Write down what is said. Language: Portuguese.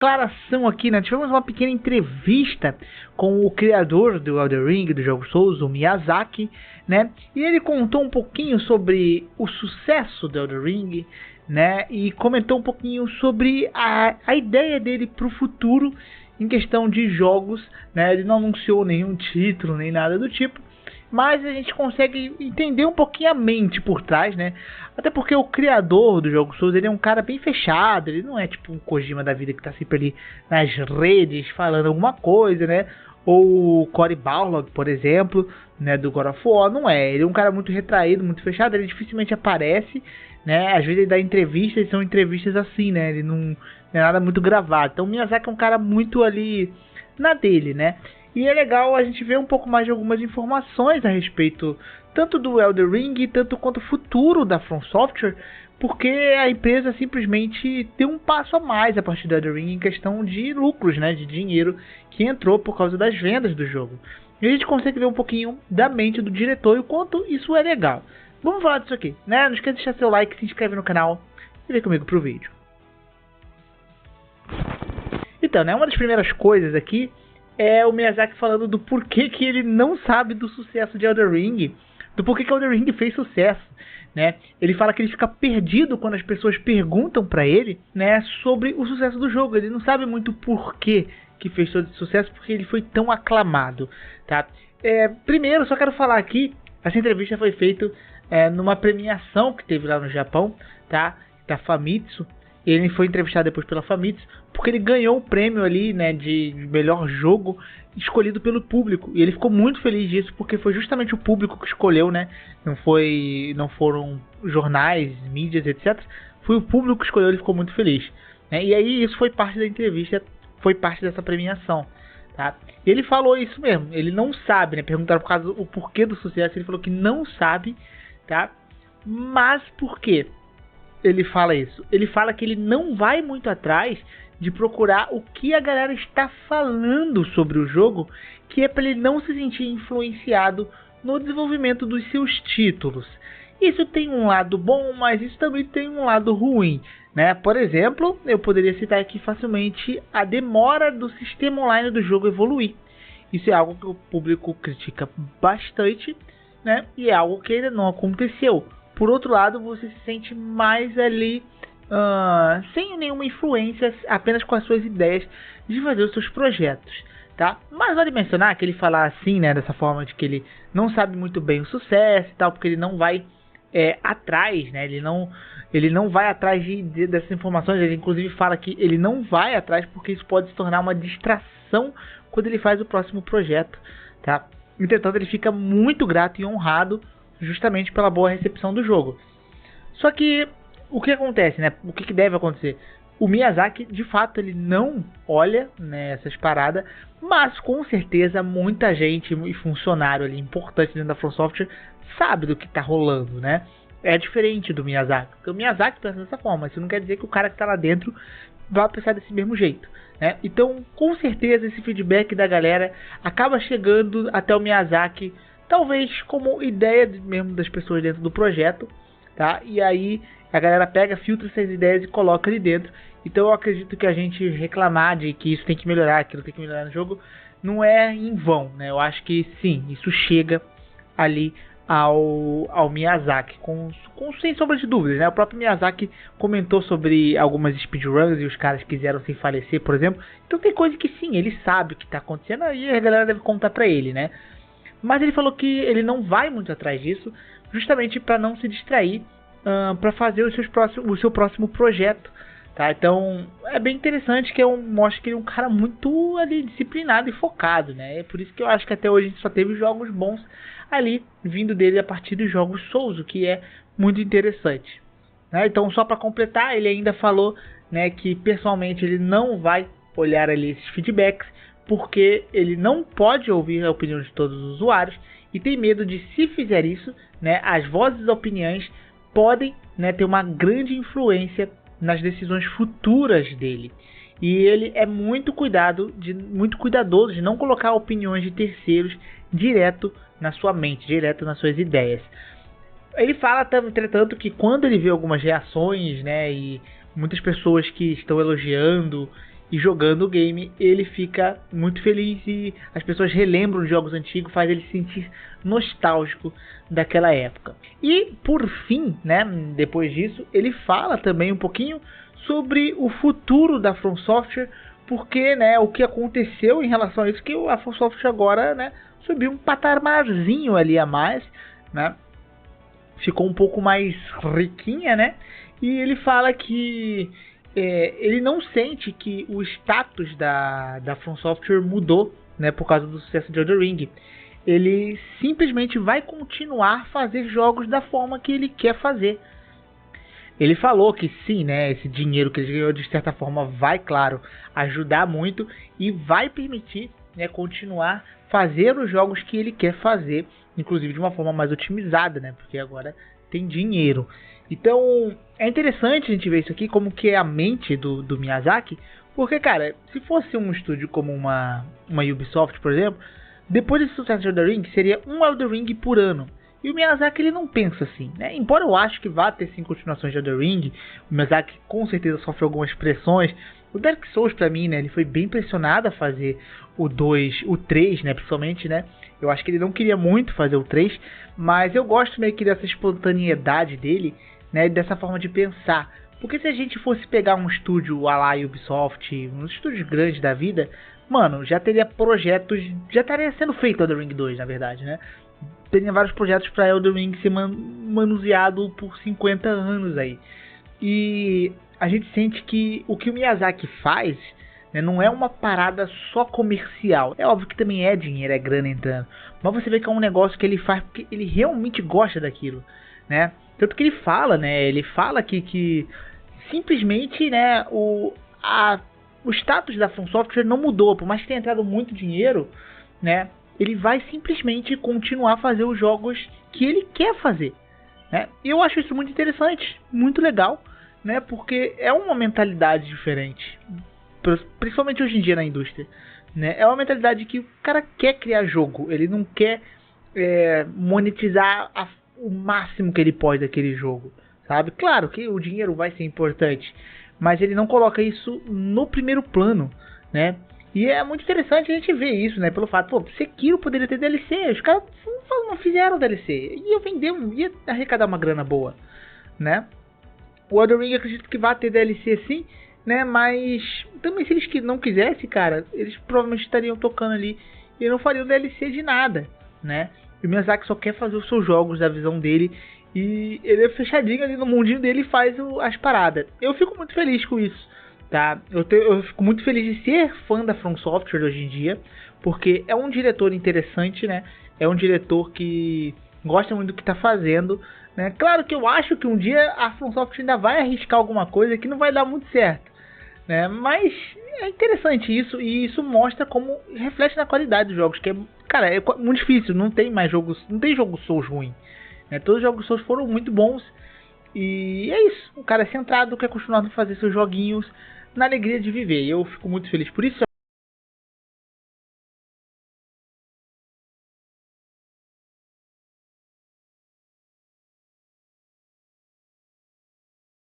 declaração aqui, né? Tivemos uma pequena entrevista com o criador do Elden Ring, do jogo Souls, o Miyazaki, né? E ele contou um pouquinho sobre o sucesso do Elden Ring, né? E comentou um pouquinho sobre a ideia dele para o futuro em questão de jogos, né? Ele não anunciou nenhum título, nem nada do tipo, mas a gente consegue entender um pouquinho a mente por trás, né? Até porque o criador do jogo Souls, ele é um cara bem fechado, ele não é tipo um Kojima da vida que tá sempre ali nas redes falando alguma coisa, né? Ou o Cory Barlog, por exemplo, né, do God of War, não é. Ele é um cara muito retraído, muito fechado, ele dificilmente aparece, né? Às vezes ele dá entrevistas, e são entrevistas assim, né? Ele não é nada muito gravado. Então o Miyazaki é um cara muito ali na dele, né? E é legal a gente ver um pouco mais de algumas informações a respeito tanto do Elden Ring, tanto quanto o futuro da From Software, porque a empresa simplesmente tem um passo a mais a partir do Elden Ring em questão de lucros, né, de dinheiro que entrou por causa das vendas do jogo. E a gente consegue ver um pouquinho da mente do diretor e o quanto isso é legal. Vamos falar disso aqui, né? Não esqueça de deixar seu like, se inscreve no canal e vem comigo pro vídeo. Então, né, uma das primeiras coisas aqui é o Miyazaki falando do porquê que ele não sabe do sucesso de Elden Ring, do porquê que Elden Ring fez sucesso, né? Ele fala que ele fica perdido quando as pessoas perguntam pra ele, né, sobre o sucesso do jogo. Ele não sabe muito porquê que fez todo esse sucesso, porque ele foi tão aclamado, tá? Primeiro, só quero falar aqui, essa entrevista foi feita numa premiação que teve lá no Japão, tá? Da Famitsu. Ele foi entrevistado depois pela Famitsu, porque ele ganhou o prêmio ali, né, de melhor jogo escolhido pelo público. E ele ficou muito feliz disso, porque foi justamente o público que escolheu, né? Não foram jornais, mídias, etc. Foi o público que escolheu, ele ficou muito feliz, né? E aí isso foi parte da entrevista, foi parte dessa premiação, tá? E ele falou isso mesmo, ele não sabe, né? Perguntaram o porquê do sucesso, ele falou que não sabe, tá? Mas por quê? Ele fala isso. Ele fala que ele não vai muito atrás de procurar o que a galera está falando sobre o jogo, que é para ele não se sentir influenciado no desenvolvimento dos seus títulos. Isso tem um lado bom, mas isso também tem um lado ruim, né? Por exemplo, eu poderia citar aqui facilmente a demora do sistema online do jogo evoluir. Isso é algo que o público critica bastante, né? E é algo que ainda não aconteceu. Por outro lado, você se sente mais ali sem nenhuma influência, apenas com as suas ideias de fazer os seus projetos, tá? Mas vale mencionar que ele fala assim, né, dessa forma de que ele não sabe muito bem o sucesso e tal, porque ele não vai atrás, né? Ele não vai atrás dessas informações. Ele inclusive fala que ele não vai atrás porque isso pode se tornar uma distração quando ele faz o próximo projeto, tá? Entretanto, ele fica muito grato e honrado justamente pela boa recepção do jogo. Só que o que acontece, né? O que deve acontecer? O Miyazaki, de fato, ele não olha, né, essas paradas, mas com certeza muita gente e funcionário ali importante dentro da From Software sabe do que tá rolando, né? É diferente do Miyazaki, porque o Miyazaki pensa dessa forma, mas isso não quer dizer que o cara que tá lá dentro vai pensar desse mesmo jeito, né? Então, com certeza, esse feedback da galera acaba chegando até o Miyazaki, talvez como ideia mesmo das pessoas dentro do projeto, tá? E aí a galera pega, filtra essas ideias e coloca ali dentro. Então eu acredito que a gente reclamar de que isso tem que melhorar, aquilo tem que melhorar no jogo, não é em vão, né? Eu acho que sim, isso chega ali ao Miyazaki, sem sombra de dúvidas, né? O próprio Miyazaki comentou sobre algumas speedruns e os caras quiseram sem falecer, por exemplo. Então tem coisa que sim, ele sabe o que está acontecendo e a galera deve contar pra ele, né? Mas ele falou que ele não vai muito atrás disso, justamente para não se distrair, para fazer o seu próximo projeto, tá? Então é bem interessante que mostra que ele é um cara muito ali disciplinado e focado, né? É por isso que eu acho que até hoje a gente só teve jogos bons ali vindo dele a partir dos jogos Souls, o que é muito interessante, né? Então, só para completar, ele ainda falou, né, que pessoalmente ele não vai olhar ali esses feedbacks, porque ele não pode ouvir a opinião de todos os usuários e tem medo de, se fizer isso, né, as vozes e opiniões podem, né, ter uma grande influência nas decisões futuras dele. E ele é muito cuidadoso de não colocar opiniões de terceiros direto na sua mente, direto nas suas ideias. Ele fala, entretanto, que quando ele vê algumas reações, né, e muitas pessoas que estão elogiando e jogando o game ele fica muito feliz e as pessoas relembram os jogos antigos, faz ele se sentir nostálgico daquela época. E por fim, né, depois disso, ele fala também um pouquinho sobre o futuro da From Software, porque, né, o que aconteceu em relação a isso, que a From Software agora, né, subiu um patamarzinho ali a mais, né, ficou um pouco mais riquinha, né, e ele fala que ele não sente que o status da From Software mudou, né, por causa do sucesso de Elden Ring. Ele simplesmente vai continuar a fazer jogos da forma que ele quer fazer. Ele falou que sim, né, esse dinheiro que ele ganhou de certa forma vai, claro, ajudar muito e vai permitir, né, continuar fazer os jogos que ele quer fazer, inclusive de uma forma mais otimizada, né, porque agora tem dinheiro. Então é interessante a gente ver isso aqui, como que é a mente do Miyazaki, porque, cara, se fosse um estúdio como uma Ubisoft, por exemplo, depois desse sucesso de Elden Ring, seria um Elden Ring por ano. E o Miyazaki ele não pensa assim, né? Embora eu acho que vá ter sim continuações de Elden Ring, o Miyazaki com certeza sofre algumas pressões. O Dark Souls pra mim, né, ele foi bem pressionado a fazer o 2, o 3, né, principalmente, né? Eu acho que ele não queria muito fazer o 3, mas eu gosto meio que dessa espontaneidade dele, né, dessa forma de pensar. Porque se a gente fosse pegar um estúdio a la Ubisoft, uns estúdios grandes da vida, mano, já teria projetos, já estaria sendo feito Elden Ring 2, na verdade, né? Teria vários projetos para Elden Ring ser manuseado por 50 anos aí. E a gente sente que o Miyazaki faz, né, não é uma parada só comercial. É óbvio que também é dinheiro, é grana entrando. Mas você vê que é um negócio que ele faz porque ele realmente gosta daquilo, né? Tanto que ele fala, né? Ele fala que simplesmente, né, o status da From Software não mudou. Por mais que tenha entrado muito dinheiro, né, ele vai simplesmente continuar a fazer os jogos que ele quer fazer, né? E eu acho isso muito interessante, muito legal, né? Porque é uma mentalidade diferente, principalmente hoje em dia na indústria, né? É uma mentalidade que o cara quer criar jogo, ele não quer monetizar o máximo que ele pode daquele jogo, sabe? Claro que o dinheiro vai ser importante, mas ele não coloca isso no primeiro plano, né? E é muito interessante a gente ver isso, né? Pelo fato, pô, Sekiro poderia ter DLC, os caras não fizeram DLC, ia vender, ia arrecadar uma grana boa, né? O Elden Ring eu acredito que vai ter DLC sim, né? Mas também se eles não quisessem, cara, eles provavelmente estariam tocando ali e não fariam DLC de nada, né? E o Miyazaki só quer fazer os seus jogos da visão dele e ele é fechadinho ali no mundinho dele e faz as paradas. Eu fico muito feliz com isso, tá? Eu fico muito feliz de ser fã da From Software hoje em dia, porque é um diretor interessante, né? É um diretor que gosta muito do que está fazendo, né? Claro que eu acho que um dia a From Software ainda vai arriscar alguma coisa que não vai dar muito certo, né? Mas é interessante isso, e isso mostra como reflete na qualidade dos jogos, que é, cara, é muito difícil, não tem jogo Souls ruim, né? Todos os jogos Souls foram muito bons, e é isso, o cara é centrado, quer continuar a fazer seus joguinhos na alegria de viver, e eu fico muito feliz por isso.